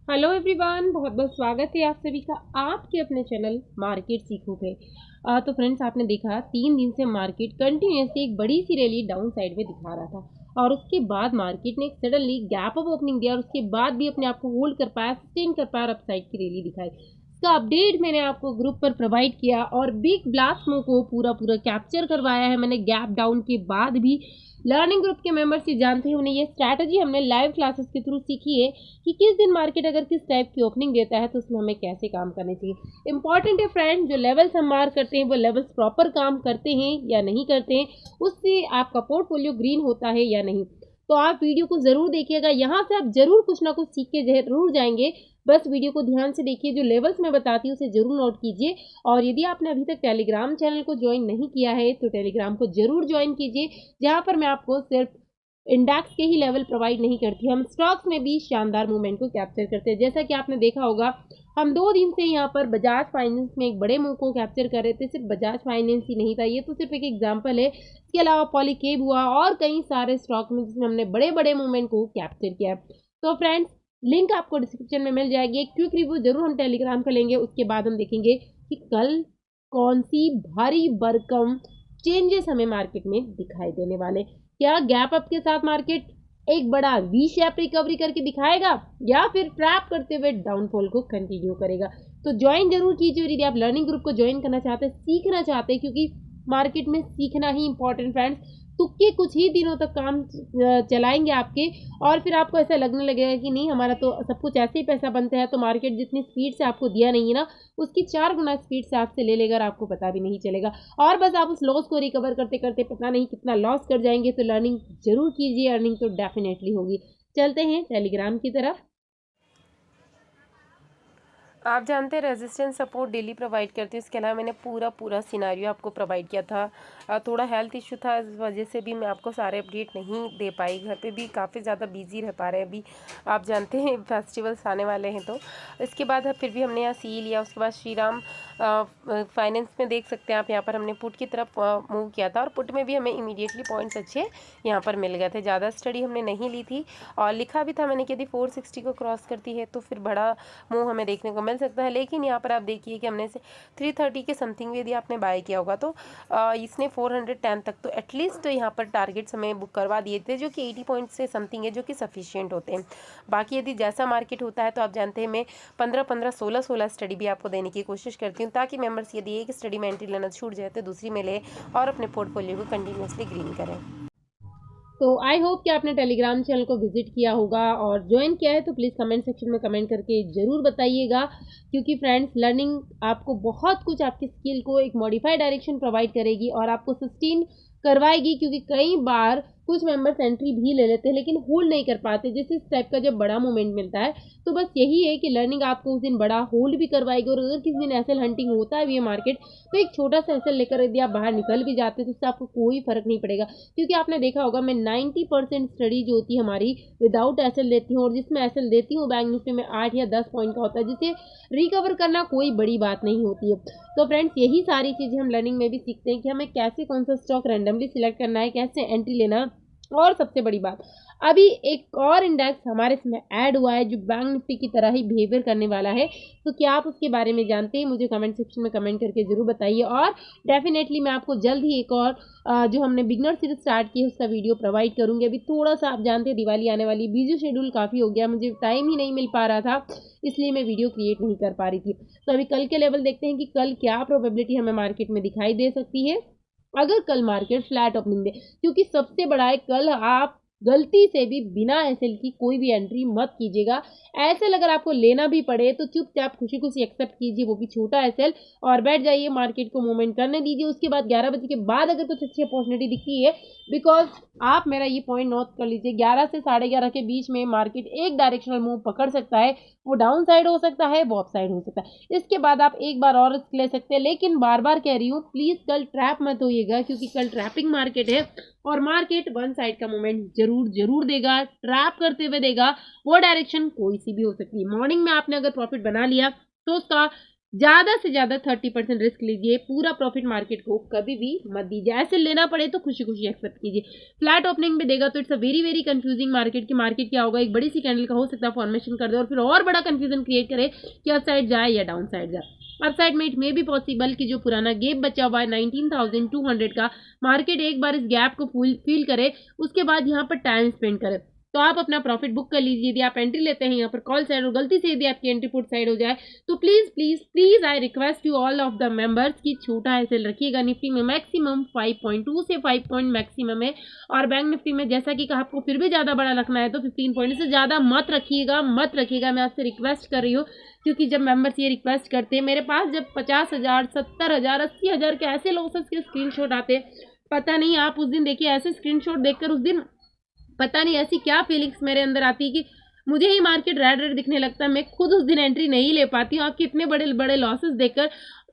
Hello everyone, बहुत बहुत स्वागत है आप सभी का आपके अपने चैनल मार्केट सीखो पे। तो फ्रेंड्स, आपने देखा 3 दिन से मार्केट कंटिन्यूसली एक बड़ी सी रैली डाउन साइड में दिखा रहा था और उसके बाद मार्केट ने एक सडनली गैप अप ओपनिंग दिया और उसके बाद भी अपने आप को होल्ड कर पाया, सस्टेन कर पाया और अप साइड की रैली दिखाई। इसका अपडेट मैंने आपको ग्रुप पर प्रोवाइड किया और बिग ब्लास्ट मूव को पूरा पूरा कैप्चर करवाया है मैंने गैप डाउन के बाद भी। लर्निंग ग्रुप के मेंबर्स ये जानते हैं, उन्हें ये स्ट्रैटेजी हमने लाइव क्लासेस के थ्रू सीखी है कि किस दिन मार्केट अगर किस टाइप की ओपनिंग देता है तो उसमें हमें कैसे काम करने चाहिए। इंपॉर्टेंट है फ्रेंड, जो लेवल्स हम मार्क करते हैं वो लेवल्स प्रॉपर काम करते हैं या नहीं करते हैं, उससे आपका पोर्टफोलियो ग्रीन होता है या नहीं। तो आप वीडियो को जरूर देखिएगा, यहाँ से आप जरूर कुछ ना कुछ सीख के जरूर जाएंगे। बस वीडियो को ध्यान से देखिए, जो लेवल्स मैं बताती हूँ उसे जरूर नोट कीजिए। और यदि आपने अभी तक टेलीग्राम चैनल को ज्वाइन नहीं किया है तो टेलीग्राम को जरूर ज्वाइन कीजिए, जहाँ पर मैं आपको सिर्फ इंडेक्स के ही लेवल प्रोवाइड नहीं करती, हम स्टॉक्स में भी शानदार मूवमेंट को कैप्चर करते हैं। जैसा कि आपने देखा होगा, हम 2 दिन से यहाँ पर बजाज फाइनेंस में एक बड़े मूव को कैप्चर कर रहे थे। सिर्फ बजाज फाइनेंस ही नहीं था, ये तो सिर्फ एक एग्जांपल है। इसके अलावा पॉलीकेब हुआ और कई सारे स्टॉक में जिसमें हमने बड़े बड़े मूवमेंट को कैप्चर किया। तो फ्रेंड्स, लिंक आपको डिस्क्रिप्शन में मिल जाएगी। एक क्विक रिव्यू जरूर हम टेलीग्राम का लेंगे, उसके बाद हम देखेंगे कि कल कौन सी भारी भरकम चेंजेस हमें मार्केट में दिखाई देने वाले। क्या गैप अप के साथ मार्केट एक बड़ा वी शेप रिकवरी करके दिखाएगा या फिर ट्रैप करते हुए डाउनफॉल को कंटिन्यू करेगा। तो ज्वाइन जरूर कीजिए, यदि आप लर्निंग ग्रुप को ज्वाइन करना चाहते हैं, सीखना चाहते हैं, क्योंकि मार्केट में सीखना ही इंपॉर्टेंट फ्रेंड्स। तुक्के कुछ ही दिनों तक काम चलाएंगे आपके, और फिर आपको ऐसा लगने लगेगा कि नहीं, हमारा तो सब कुछ ऐसे ही पैसा बनता है, तो मार्केट जितनी स्पीड से आपको दिया नहीं है ना, उसकी 4 गुना स्पीड से आपसे ले लेगा और आपको पता भी नहीं चलेगा। और बस आप उस लॉस को रिकवर करते करते पता नहीं कितना लॉस कर जाएंगे। तो लर्निंग जरूर कीजिए, अर्निंग तो डेफिनेटली होगी। चलते हैं टेलीग्राम की तरफ। आप जानते हैं रेजिस्टेंस सपोर्ट डेली प्रोवाइड करती हूँ। इसके अलावा मैंने पूरा पूरा सिनारियो आपको प्रोवाइड किया था। थोड़ा हेल्थ इशू था, इस वजह से भी मैं आपको सारे अपडेट नहीं दे पाई। घर पे भी काफ़ी ज़्यादा बिजी रह पा रहे हैं अभी, आप जानते हैं फेस्टिवल्स आने वाले हैं। तो इसके बाद फिर भी हमने यहाँ सी लिया। उसके बाद श्रीराम फाइनेंस में देख सकते हैं आप, यहाँ पर हमने पुट की तरफ मूव किया था और पुट में भी हमें इमीडिएटली पॉइंट्स अच्छे यहाँ पर मिल गए थे। ज़्यादा स्टडी हमने नहीं ली थी और लिखा भी था मैंने कि यदि 460 को क्रॉस करती है तो फिर बड़ा मूव हमें देखने को मिल सकता है। लेकिन यहाँ पर आप देखिए कि हमने से 330 के समथिंग यदि आपने बाय किया होगा तो इसने 410 तक तो एटलीस्ट यहाँ पर टारगेट्स हमें बुक करवा दिए थे, जो कि 80 पॉइंट से समथिंग है, जो कि सफिशिएंट होते हैं। बाकी यदि जैसा मार्केट होता है तो आप जानते हैं मैं 15-15, 16-16 स्टडी भी आपको देने की कोशिश करती हूँ, ताकि मेंबर्स यदि एक स्टडी में एंट्री लेना छूट जाए तो दूसरी में ले और अपने पोर्टफोलियो को कंटिन्यूसली ग्रीन करें। तो आई होप कि आपने टेलीग्राम चैनल को विजिट किया होगा और ज्वाइन किया है तो प्लीज़ कमेंट सेक्शन में कमेंट करके ज़रूर बताइएगा, क्योंकि फ्रेंड्स, लर्निंग आपको बहुत कुछ आपकी स्किल को एक मॉडिफाइड डायरेक्शन प्रोवाइड करेगी और आपको सस्टेन करवाएगी। क्योंकि कई बार कुछ मेंबर्स एंट्री भी ले लेते हैं लेकिन होल्ड नहीं कर पाते, जैसे इस टाइप का जब बड़ा मोमेंट मिलता है। तो बस यही है कि लर्निंग आपको उस दिन बड़ा होल्ड भी करवाएगी, और अगर किसी दिन एसएल हंटिंग होता है भी है मार्केट, तो एक छोटा सा एसएल लेकर यदि आप बाहर निकल भी जाते हैं तो उससे आपको कोई फर्क नहीं पड़ेगा। क्योंकि आपने देखा होगा, मैं 90% स्टडी जो होती है हमारी विदाउट एसएल लेती हूँ, और जिसमें एसएल देती हूँ बैंक निफ्टी में 8 या 10 पॉइंट का होता है, जिसे रिकवर करना कोई बड़ी बात नहीं होती है। तो फ्रेंड्स, यही सारी चीज़ें हम लर्निंग में भी सीखते हैं कि हमें कैसे कौन सा स्टॉक रैंडमली सिलेक्ट करना है, कैसे एंट्री लेना। और सबसे बड़ी बात, अभी एक और इंडेक्स हमारे इसमें ऐड हुआ है जो बैंक निफ्टी की तरह ही बिहेवियर करने वाला है। तो क्या आप उसके बारे में जानते हैं? मुझे कमेंट सेक्शन में कमेंट करके जरूर बताइए। और डेफिनेटली मैं आपको जल्द ही एक और जो हमने बिगनर सीरीज स्टार्ट की है उसका वीडियो प्रोवाइड करूंगी। अभी थोड़ा सा, आप जानते हैं, दिवाली आने वाली, बिजी शेड्यूल काफ़ी हो गया, मुझे टाइम ही नहीं मिल पा रहा था, इसलिए मैं वीडियो क्रिएट नहीं कर पा रही थी। तो अभी कल के लेवल देखते हैं कि कल क्या प्रोबेबिलिटी हमें मार्केट में दिखाई दे सकती है अगर कल मार्केट फ्लैट ओपनिंग दे। क्योंकि सबसे बड़ा है, कल आप गलती से भी बिना एसएल की कोई भी एंट्री मत कीजिएगा। एसएल अगर आपको लेना भी पड़े तो चुपचाप खुशी खुशी एक्सेप्ट कीजिए, वो भी छोटा एसएल, और बैठ जाइए, मार्केट को मूवमेंट करने दीजिए। उसके बाद 11 बजे के बाद अगर कुछ अच्छी अपॉर्चुनिटी दिखती है, बिकॉज आप मेरा ये पॉइंट नोट कर लीजिए, 11 से 11:30 के बीच में मार्केट एक डायरेक्शनल मूव पकड़ सकता है। वो डाउन साइड हो सकता है, वो अप साइड हो सकता है। इसके बाद आप एक बार और रिस्क ले सकते हैं, लेकिन बार बार कह रही हूँ, प्लीज कल ट्रैप मत होइएगा, क्योंकि कल ट्रैपिंग मार्केट है और मार्केट वन साइड का मूवमेंट जरूर जरूर देगा, ट्रैप करते हुए देगा। वो डायरेक्शन कोई सी भी हो सकती है। मॉर्निंग में आपने अगर प्रॉफिट बना लिया तो उसका ज़्यादा से ज़्यादा 30% रिस्क लीजिए, पूरा प्रॉफिट मार्केट को कभी भी मत दीजिए। ऐसे लेना पड़े तो खुशी खुशी एक्सेप्ट कीजिए। फ्लैट ओपनिंग में देगा तो it's a very very confusing market की मार्केट क्या होगा, एक बड़ी सी कैंडल का हो सकता है फॉर्मेशन कर दे और फिर और बड़ा कंफ्यूजन क्रिएट करे कि अप साइड जाए या डाउन साइड जाए। अप साइड में इट मे बी पॉसिबल कि जो पुराना गैप बचा हुआ है 19,200 का, मार्केट एक बार इस गैप को फील करे, उसके बाद यहाँ पर टाइम स्पेंड करे तो आप अपना प्रॉफिट बुक कर लीजिए। यदि आप एंट्री लेते हैं यहाँ पर कॉल साइड और गलती से यदि आपकी एंट्री पुट साइड हो जाए तो please please please I request you all of the members की छोटा एसएल रखिएगा। निफ्टी में मैक्सिमम 5.2 से 5 पॉइंट मैक्सिमम है, और बैंक निफ्टी में जैसा कि आपको फिर भी ज़्यादा बड़ा रखना है तो 15 पॉइंट से ज़्यादा मत रखिएगा, मत रखिएगा। मैं आपसे रिक्वेस्ट कर रही हूँ, क्योंकि जब मेंबर्स ये रिक्वेस्ट करते हैं, मेरे पास जब 50,000 70,000 80,000 के ऐसे लॉसेस के स्क्रीनशॉट आते हैं, पता नहीं आप उस दिन देखिए ऐसे स्क्रीनशॉट देखकर उस दिन पता नहीं ऐसी क्या फीलिंग्स मेरे अंदर आती है कि मुझे ही मार्केट रेड रेड दिखने लगता है। मैं खुद उस दिन एंट्री नहीं ले पाती हूँ। आपके इतने बड़े बड़े लॉसेस देखकर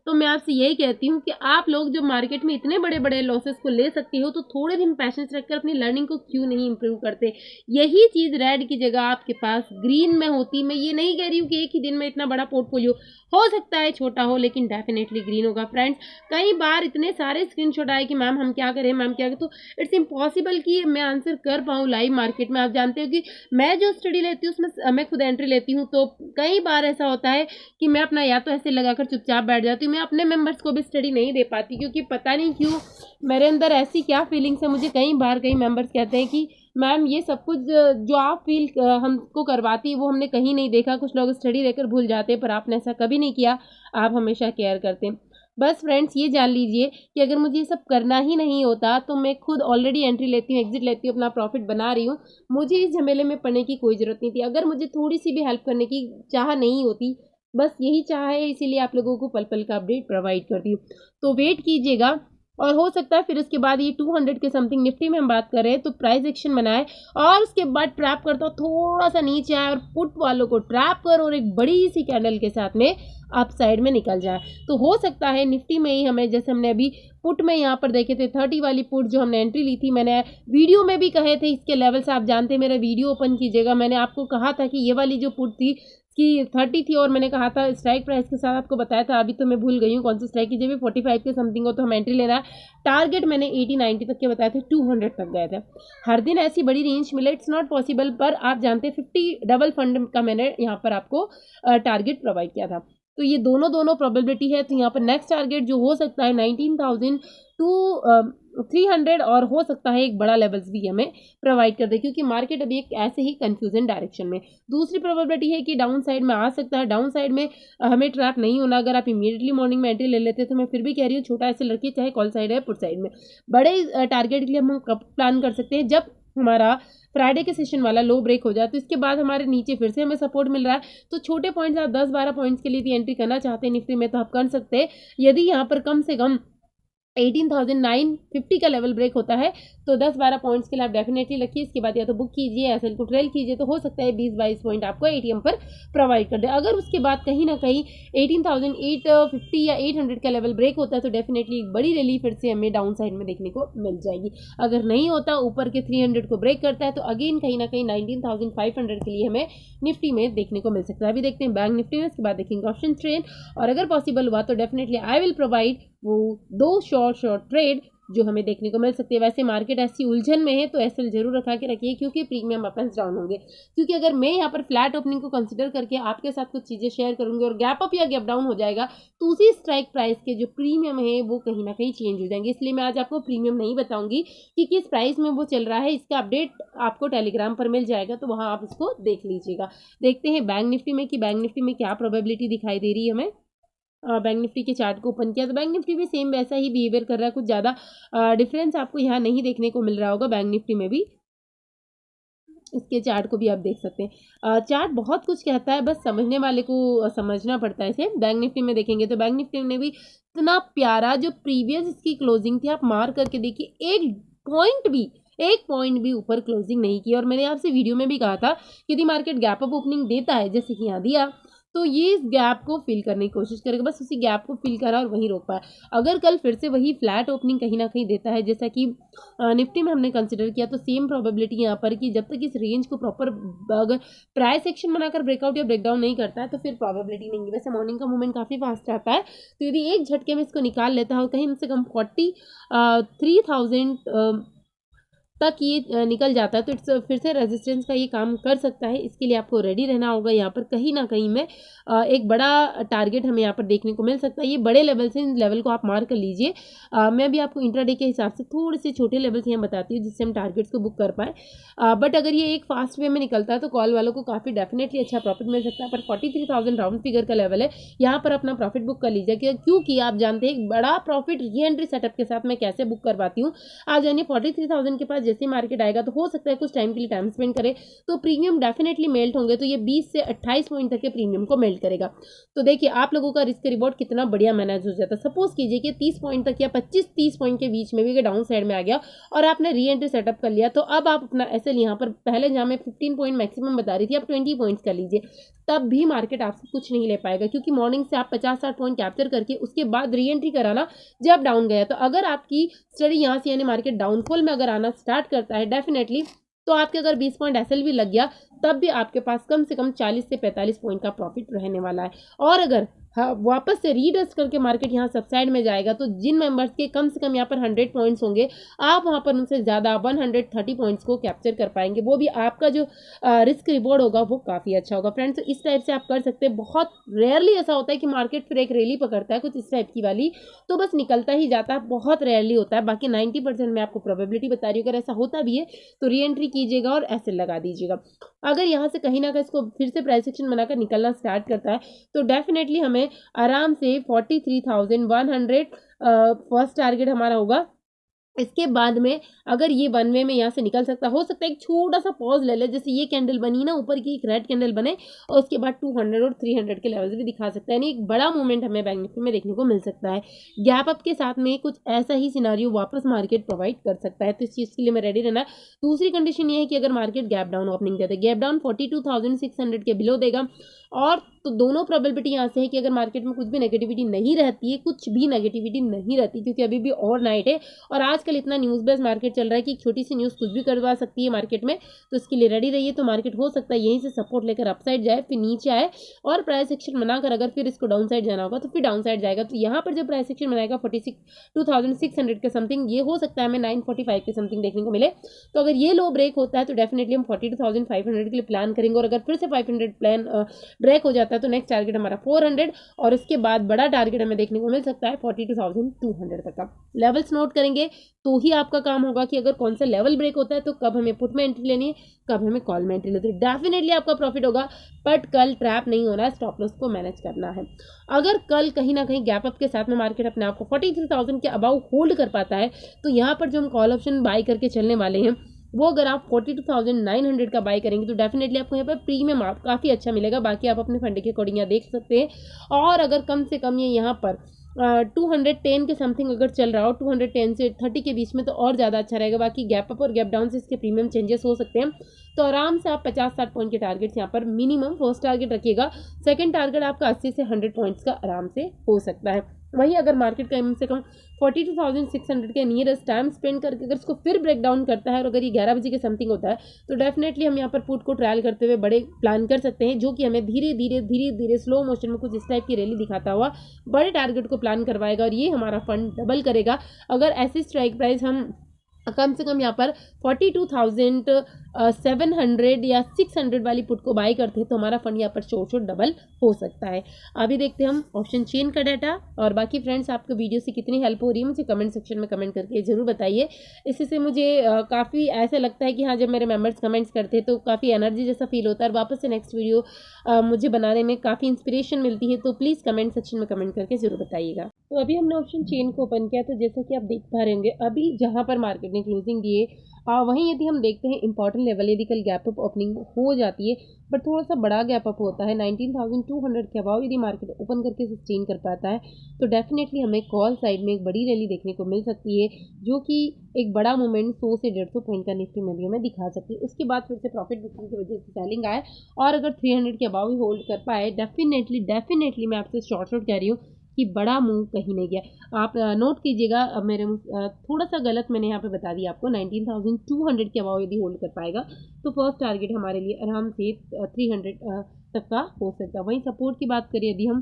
तो मैं आपसे यही कहती हूँ कि आप लोग जो मार्केट में इतने बड़े बड़े लॉसेस को ले सकते हो तो थोड़े दिन पैशेंस रखकर अपनी लर्निंग को क्यों नहीं इंप्रूव करते। यही चीज़ रेड की जगह आपके पास ग्रीन में होती। मैं ये नहीं कह रही हूँ कि एक ही दिन में इतना बड़ा पोर्टफोलियो हो सकता है छोटा हो, लेकिन डेफिनेटली ग्रीन होगा। फ्रेंड्स, कई बार इतने सारे स्क्रीनशॉट आए कि मैम हम क्या करें, मैम क्या करें, तो इट्स इम्पॉसिबल कि मैं आंसर कर पाऊँ लाइव मार्केट में। आप जानते हो कि मैं जो स्टडी लेती हूँ उसमें मैं खुद एंट्री लेती हूँ, तो कई बार ऐसा होता है कि मैं अपना या तो ऐसे लगाकर चुपचाप बैठ जाती हूँ। मैं अपने मेंबर्स को भी स्टडी नहीं दे पाती, क्योंकि पता नहीं क्यों मेरे अंदर ऐसी क्या फीलिंग्स है। मुझे कई बार कई मेंबर्स कहते हैं कि मैम ये सब कुछ जो आप फील हमको करवाती है वो हमने कहीं नहीं देखा। कुछ लोग स्टडी देकर भूल जाते हैं, पर आपने ऐसा कभी नहीं किया, आप हमेशा केयर करते हैं। बस फ्रेंड्स, ये जान लीजिए कि अगर मुझे ये सब करना ही नहीं होता तो मैं खुद ऑलरेडी एंट्री लेती हूँ, एग्जिट लेती हूँ, अपना प्रॉफिट बना रही हूँ। मुझे इस झमेले में पड़ने की कोई ज़रूरत नहीं थी। अगर मुझे थोड़ी सी भी हेल्प करने की चाह नहीं होती, बस यही चाह है, इसीलिए आप लोगों को पल पल का अपडेट प्रोवाइड करती हूँ। तो वेट कीजिएगा, और हो सकता है फिर उसके बाद ये 200 के समथिंग निफ्टी में हम बात करें तो प्राइस एक्शन बनाए और उसके बाद ट्रैप करता हो थोड़ा सा नीचे आए और पुट वालों को ट्रैप कर और एक बड़ी सी कैंडल के साथ में अप साइड में निकल जाए। तो हो सकता है निफ्टी में ही हमें, जैसे हमने अभी पुट में यहाँ पर देखे थे 30 वाली पुट जो हमने एंट्री ली थी, मैंने वीडियो में भी कहे थे इसके लेवल्स आप जानते हैं, मेरा वीडियो ओपन कीजिएगा। मैंने आपको कहा था कि ये वाली जो पुट थी कि 30 थी और मैंने कहा था स्ट्राइक प्राइस के साथ आपको बताया था, अभी तो मैं भूल गई हूँ कौन सी स्ट्राइक की, जब भी 45 के समथिंग हो तो हम एंट्री लेना है। टारगेट मैंने 80-90 तक के बताए थे, 200 तक गए थे। हर दिन ऐसी बड़ी रेंज मिले इट्स नॉट पॉसिबल, पर आप जानते हैं 50 डबल फंड का मैंने यहाँ पर आपको टारगेट प्रोवाइड किया था। तो ये दोनों प्रोबेबिलिटी है। तो यहाँ पर नेक्स्ट टारगेट जो हो सकता है 19,300 और हो सकता है एक बड़ा लेवल्स भी हमें प्रोवाइड कर दे, क्योंकि मार्केट अभी एक ऐसे ही कंफ्यूजन डायरेक्शन में। दूसरी प्रोबेबिलिटी है कि डाउन साइड में आ सकता है। डाउन साइड में हमें ट्रैप नहीं होना। अगर आप इमीडिएटली मॉर्निंग में एंट्री ले लेते तो मैं फिर भी कह रही हूँ छोटा ऐसे रखिए, चाहे कॉल साइड है पुट साइड में। बड़े टारगेट के लिए हम कब प्लान कर सकते हैं, जब हमारा फ्राइडे के सेशन वाला लो ब्रेक हो जाए, तो इसके बाद हमारे नीचे फिर से हमें सपोर्ट मिल रहा है। तो छोटे पॉइंट्स आप 10-12 पॉइंट्स के लिए भी एंट्री करना चाहते हैं निफ्टी में तो आप कर सकते हैं। यदि यहाँ पर कम से कम 18,950 का लेवल ब्रेक होता है तो 10-12 पॉइंट्स के लिए आप डेफिनेटली रखिए। इसके बाद या तो बुक कीजिए, एसएल को ट्रेल कीजिए, तो हो सकता है 20-22 पॉइंट आपको एटीएम पर प्रोवाइड कर दे। अगर उसके बाद कहीं ना कहीं 18,850 या 800 का लेवल ब्रेक होता है तो डेफिनेटली एक बड़ी रैली फिर से हमें डाउन साइड में देखने को मिल जाएगी। अगर नहीं होता, ऊपर के 300 को ब्रेक करता है, तो अगेन कहीं ना कहीं 19,500 के लिए हमें निफ्टी में देखने को मिल सकता है। अभी देखते हैं बैंक निफ्टी में, उसके बाद देखेंगे ऑप्शन ट्रेड, और अगर पॉसिबल हुआ तो डेफिनेटली आई विल प्रोवाइड वो 2 शॉर्ट ट्रेड जो हमें देखने को मिल सकती है। वैसे मार्केट ऐसी उलझन में है तो एसएल जरूर रखा के रखिए, क्योंकि प्रीमियम अप एंड डाउन होंगे। क्योंकि अगर मैं यहाँ पर फ्लैट ओपनिंग को कंसीडर करके आपके साथ कुछ चीज़ें शेयर करूंगी और गैप अप या गैप डाउन हो जाएगा तो उसी स्ट्राइक प्राइस के जो प्रीमियम है वो कहीं ना कहीं चेंज हो जाएंगे। इसलिए मैं आज आपको प्रीमियम नहीं बताऊंगी कि किस प्राइस में वो चल रहा है, इसका अपडेट आपको टेलीग्राम पर मिल जाएगा, तो वहाँ आप इसको देख लीजिएगा। देखते हैं बैंक निफ्टी में कि बैंक निफ्टी में क्या प्रोबेबिलिटी दिखाई दे रही है हमें। बैंक निफ्टी के चार्ट को ओपन किया तो बैंक निफ्टी भी सेम वैसा ही बिहेवियर कर रहा है, कुछ ज़्यादा डिफरेंस आपको यहाँ नहीं देखने को मिल रहा होगा। बैंक निफ्टी में भी इसके चार्ट को भी आप देख सकते हैं। चार्ट बहुत कुछ कहता है, बस समझने वाले को समझना पड़ता है इसे। बैंक निफ्टी में देखेंगे तो बैंक निफ्टी ने भी इतना प्यारा जो प्रीवियस इसकी क्लोजिंग थी आप मार करके देखिए, एक पॉइंट भी ऊपर क्लोजिंग नहीं की। और मैंने आपसे वीडियो में भी कहा था कि यदि मार्केट गैप अप ओपनिंग देता है, जैसे कि यहाँ दिया, तो ये इस गैप को फिल करने की कोशिश करेगा, बस उसी गैप को फिल करा और वहीं रोक पाया। अगर कल फिर से वही फ्लैट ओपनिंग कहीं ना कहीं देता है, जैसा कि निफ्टी में हमने कंसिडर किया, तो सेम प्रोबेबिलिटी यहाँ पर कि जब तक इस रेंज को प्रॉपर अगर प्राइस एक्शन बनाकर ब्रेकआउट या ब्रेकडाउन नहीं करता है तो फिर प्रोबेबिलिटी नहीं है। वैसे मॉर्निंग का मूवमेंट काफ़ी फास्ट रहता है, तो यदि एक झटके में इसको निकाल लेता है और कहीं से कम 43,000 तक ये निकल जाता है, तो इट्स फिर से रेजिस्टेंस का ये काम कर सकता है। इसके लिए आपको रेडी रहना होगा। यहाँ पर कहीं ना कहीं में एक बड़ा टारगेट हमें यहाँ पर देखने को मिल सकता है। ये बड़े लेवल से, इन लेवल को आप मार्क कर लीजिए। मैं भी आपको इंट्राडे के हिसाब से थोड़े से छोटे लेवल से यहाँ बताती हूँ जिससे हम टारगेट्स को बुक कर पाए। बट अगर ये एक फास्ट वे में निकलता है तो कॉल वालों को काफ़ी डेफिनेटली अच्छा प्रॉफिट मिल सकता है। पर 43,000 राउंड फिगर का लेवल है, यहाँ पर अपना प्रॉफिट बुक कर लीजिए, क्योंकि आप जानते हैं एक बड़ा प्रॉफिट री एंट्री सेटअप के साथ मैं कैसे बुक करवाती हूँ। आज यानी 43,000 के पास जैसे मार्केट आएगा तो हो सकता है कुछ टाइम के लिए टाइम स्पेंड करे, तो प्रीमियम डेफिनेटली मेल्ट होंगे। तो ये 20 से 28 पॉइंट तक के प्रीमियम को मेल्ट करेगा। तो देखिए आप लोगों का रिस्क रिवॉर्ड कितना बढ़िया मैनेज हो जाता है। सपोज कीजिए कि 30 पॉइंट तक या 25-30 पॉइंट के बीच में भी डाउन साइड में आ गया और आपने री एंट्री सेटअप कर लिया, तो अब आप अपना एसएल यहाँ पर पहले जहाँ मैं 15 पॉइंट मैक्सिमम बता रही थी, आप 20 पॉइंट्स कर लीजिए, तब भी मार्केट आपसे कुछ नहीं ले पाएगा, क्योंकि मॉर्निंग से आप 50-60 पॉइंट कैप्चर करके उसके बाद री एंट्री कराना जब डाउन गया। तो अगर आपकी स्टडी यहाँ से यानी मार्केट डाउनफॉल में अगर आना स्टार्ट करता है डेफिनेटली, तो आपके अगर 20 पॉइंट एसएल भी लग गया तब भी आपके पास कम से कम 40 से 45 पॉइंट का प्रॉफिट रहने वाला है। और अगर वापस से रीडस्ट करके मार्केट यहाँ सबसाइड में जाएगा, तो जिन मेंबर्स के कम से कम यहाँ पर 100 पॉइंट्स होंगे, आप वहाँ पर उनसे ज़्यादा 130 पॉइंट्स को कैप्चर कर पाएंगे। वो भी आपका जो रिस्क रिवॉर्ड होगा वो काफ़ी अच्छा होगा। फ्रेंड्स, तो इस टाइप से आप कर सकते हैं। बहुत रेयरली ऐसा होता है कि मार्केट फिर एक रैली पकड़ता है कुछ इस टाइप की वाली, तो बस निकलता ही जाता है, बहुत रेयरली होता है। बाकी 90% मैं आपको प्रोबेबिलिटी बता रही हूँ। अगर ऐसा होता भी है तो री एंट्री कीजिएगा और ऐसे लगा दीजिएगा। अगर यहाँ से कहीं ना कहीं इसको फिर से प्राइस एक्शन बनाकर निकलना स्टार्ट करता है तो डेफिनेटली हमें आराम से 43,100 फर्स्ट टारगेट हमारा होगा। इसके बाद में अगर ये वन वे में यहाँ से निकल सकता, हो सकता है एक छोटा सा पॉज ले ले, जैसे ये कैंडल बनी ना ऊपर की, एक रेड कैंडल बने और उसके बाद 200 और 300 के लेवल्स भी दिखा सकता है। यानी एक बड़ा मूवमेंट हमें बैंक निफ्टी में देखने को मिल सकता है। गैप अप के साथ में कुछ ऐसा ही सिनारियो वापस मार्केट प्रोवाइड कर सकता है, तो इस चीज़ के लिए मैं रेडी रहना। दूसरी कंडीशन ये है कि अगर मार्केट गैप डाउन ओपनिंग देता है, गैप डाउन 42,600 के बिलो देगा, और तो दोनों प्रोबेबिलिटी यहाँ से है कि अगर मार्केट में कुछ भी नेगेटिविटी नहीं रहती है, कुछ भी नेगेटिविटी नहीं रहती, क्योंकि अभी भी ओवरनाइट है और आजकल इतना न्यूज़ बेस्ड मार्केट चल रहा है कि एक छोटी सी न्यूज़ कुछ भी करवा सकती है मार्केट में, तो इसके लिए रेडी रहिए। तो मार्केट हो सकता है यहीं से सपोर्ट लेकर अपसाइड जाए, फिर नीचे आए और प्राइस एक्शन बनाकर अगर फिर इसको डाउन साइड जाना होगा तो फिर डाउन साइड जाएगा। तो यहाँ पर जो प्राइस एक्शन बनाएगा 42,600 के समथिंग, ये हो सकता है हमें 945 के समथिंग देखने को मिले। तो अगर ये लो ब्रेक होता है तो डेफिनेटली हम 42,500 के लिए प्लान करेंगे, और अगर फिर से 500 प्लान ब्रेक हो जाता है तो नेक्स्ट टारगेट हमारा 400, और उसके बाद बड़ा टारगेट हमें देखने को मिल सकता है 42,200 तक का। लेवल्स नोट करेंगे तो ही आपका काम होगा कि अगर कौन सा लेवल ब्रेक होता है तो कब हमें पुट में एंट्री लेनी है, कब हमें कॉल में एंट्री लेनी है। डेफिनेटली आपका प्रॉफिट होगा, बट कल ट्रैप नहीं होना है, स्टॉप लॉस को मैनेज करना है। अगर कल कहीं ना कहीं गैप अप के साथ में मार्केट अपने आप को 43,000 के अबाउ होल्ड कर पाता है, तो यहाँ पर जो हम कॉल ऑप्शन बाई करके चलने वाले हैं, वो अगर आप 42,900 का बाई करेंगे तो डेफिनेटली आपको यहाँ पर प्रीमियम आप काफ़ी अच्छा मिलेगा। बाकी आप अपने फंड के अकॉर्डिंग यहाँ देख सकते हैं। और अगर कम से कम ये यहाँ पर 210 के समथिंग अगर चल रहा हो, 210 से 30 के बीच में, तो और ज़्यादा अच्छा रहेगा। बाकी गैप अप और गैप डाउन से इसके प्रीमियम चेंजेस हो सकते हैं। तो आराम से आप 50-60 पॉइंट के टारगेट्स यहाँ पर मिनिमम फर्स्ट टारगेट रखिएगा। सेकंड टारगेट आपका 80 से 100 पॉइंट्स का आराम से हो सकता है। वहीं अगर मार्केट कम से कम 42,600 के नियरेस्ट टाइम स्पेंड करके अगर इसको फिर ब्रेक डाउन करता है और अगर ये 11 बजे के समथिंग होता है, तो डेफिनेटली हम यहाँ पर पुट को ट्रायल करते हुए बड़े प्लान कर सकते हैं, जो कि हमें धीरे धीरे स्लो मोशन में कुछ इस टाइप की रैली दिखाता हुआ बड़े टारगेट को प्लान करवाएगा, और ये हमारा फंड डबल करेगा। अगर ऐसी स्ट्राइक प्राइस हम कम से कम यहाँ पर 42,700 या 600 वाली पुट को बाई करते हैं, तो हमारा फंड यहाँ पर शोर डबल हो सकता है। अभी देखते हैं हम ऑप्शन चेन का डाटा। और बाकी फ्रेंड्स, आपको वीडियो से कितनी हेल्प हो रही है मुझे कमेंट सेक्शन में कमेंट करके ज़रूर बताइए। इससे मुझे काफ़ी ऐसा लगता है कि हाँ, जब मेरे मेंबर्स कमेंट्स करते हैं तो काफ़ी एनर्जी जैसा फील होता है, और वापस से नेक्स्ट वीडियो मुझे बनाने में काफ़ी इंस्पिरेशन मिलती है। तो प्लीज़ कमेंट सेक्शन में कमेंट करके ज़रूर बताइएगा। तो अभी हमने ऑप्शन चेन को ओपन किया, तो जैसा कि आप देख पा रहे होंगे, अभी जहाँ पर मार्केट ने क्लोजिंग दिए वहीं यदि हम देखते हैं इंपॉर्टेंट लेवल, यदि कल गैप अप ओपनिंग हो जाती है बट थोड़ा सा बड़ा गैप अप होता है 19,200 के अबाव यदि मार्केट ओपन करके सस्टेन कर पाता है तो डेफिनेटली हमें कॉल साइड में एक बड़ी रैली देखने को मिल सकती है, जो कि एक बड़ा मूवमेंट 100 से 150 पॉइंट का निफ्टी में भी हमें दिखा सकती है। उसके बाद फिर से प्रॉफिट बुकिंग की वजह से सेलिंग आए और अगर 300 के अबाव ही होल्ड कर पाए, डेफिनेटली मैं आपसे शॉर्ट कह रही हूँ कि बड़ा मूव कहीं नहीं गया। आप नोट कीजिएगा, मेरे थोड़ा सा गलत मैंने यहाँ पे बता दिया आपको, 19,200 के अबाव यदि होल्ड कर पाएगा तो फर्स्ट टारगेट हमारे लिए आराम से 300 तक का हो सकता है। वहीं सपोर्ट की बात करें यदि हम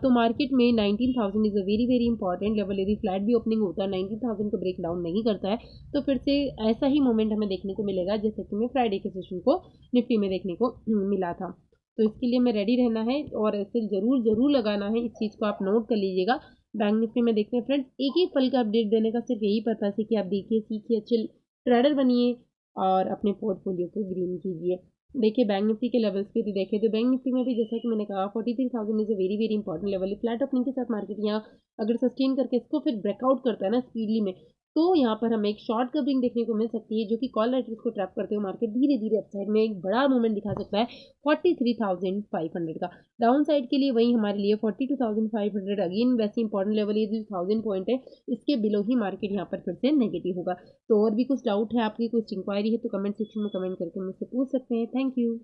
तो मार्केट में 19,000 is a very very important level. यदि फ्लैट भी ओपनिंग होता है 19,000 को ब्रेक डाउन नहीं करता है तो फिर से ऐसा ही मोमेंट हमें देखने को मिलेगा जैसे कि हमें फ्राइडे के सेशन को निफ्टी में देखने को मिला था। तो इसके लिए हमें रेडी रहना है और ऐसे ज़रूर लगाना है, इस चीज़ को आप नोट कर लीजिएगा। बैंक निफ्टी में देखते हैं फ्रेंड्स, एक एक पल का अपडेट देने का सिर्फ यही पर्पस है कि आप देखिए, सीखिए, अच्छे ट्रेडर बनिए और अपने पोर्टफोलियो को ग्रीन कीजिए। देखिए बैंक निफ्टी के लेवल्स पे भी देखें तो बैंक निफ्टी में भी जैसा कि मैंने कहा 43,000 is a very very important level है। फ्लैट ओपनिंग के साथ मार्केट यहाँ अगर सस्टेन करके इसको फिर ब्रेकआउट करता है ना स्पीडली में, तो यहाँ पर हमें एक शॉर्ट कवरिंग देखने को मिल सकती है, जो कि कॉल राइटर्स को ट्रैप करते हुए मार्केट धीरे धीरे अपसाइड में एक बड़ा मूवमेंट दिखा सकता है 43,500 का। डाउन साइड के लिए वही हमारे लिए 42,500 अगेन वैसे इंपॉर्टेंट लेवल, ये जो 1000 पॉइंट है इसके बिलो ही मार्केट यहाँ पर फिर से नेगेटिव होगा। तो और भी कुछ डाउट है आपकी, कुछ इंक्वायरी है तो कमेंट सेक्शन में कमेंट करके मुझसे पूछ सकते हैं। Thank you.